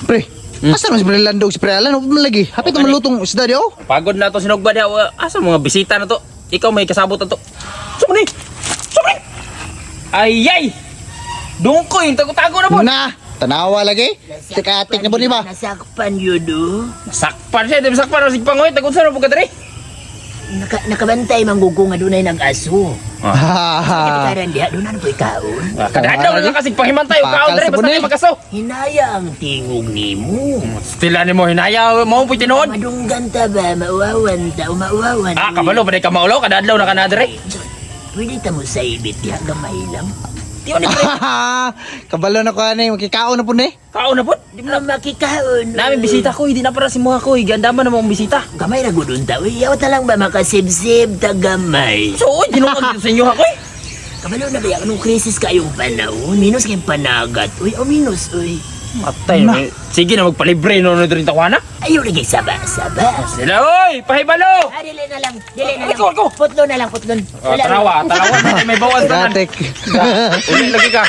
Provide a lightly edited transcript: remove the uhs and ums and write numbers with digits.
Pre, asa naman si Pre Landog si Pre Alan? Huwag mo lagi. Hapit naman lutong isda di oh. Pagod na to sinugba niya. Asa mga bisita na to? Ikaw may kasabot na to. Sumani! Sumani! Ay! Dungko yung tago-tago na po. Na, tanawa lagi. Tikatik na po ni ba? Nasakpan yun, do. Sakpan siya. Di ba sakpan? Sige pangoy. Tagot sa po ka dali. Nakabantay manggugo nga doon ay nag-aso. Ah. Kaya diha, doon na po ikaon. Kadadaw na kasi pahimantay. Ukaw dali. Basta kayo magkaso. Hinaya ang tingog ni mo. Stila ni mo. Hinaya mo po tinood. Madunggan ta ba? Mauwawan ta. Mauwawan. Kabalo. Pwede ka maulaw. Kadadaw na ka na dali. Pwede ta mo sa ibit diha. Gamay lang. Tiyo ni pre. Kabalo na ko ani, makikaon na po ni. Kaon na po. Di mo makikaon. Namin bisita ko. Hindi na para si mga ko. Gandaman na mong bisita. Gamay na gudun ta. Uy, yaw ta lang ba makasibsib ta gamay. So, dinungan dito sa inyo ako eh. Kabalo na ba anong krisis kayong panahon? Minus kayong panagat. Uy, minus, uy. Matay na. Sige na magpalibre no rin tawana. Ayaw lagi saba-saba. Sila oy, pahibalo. Dili na lang. Dili na lang. Ako. Putlon na lang, putlon. Tarawa. May bawas na. Gatek. Uli lagi ka.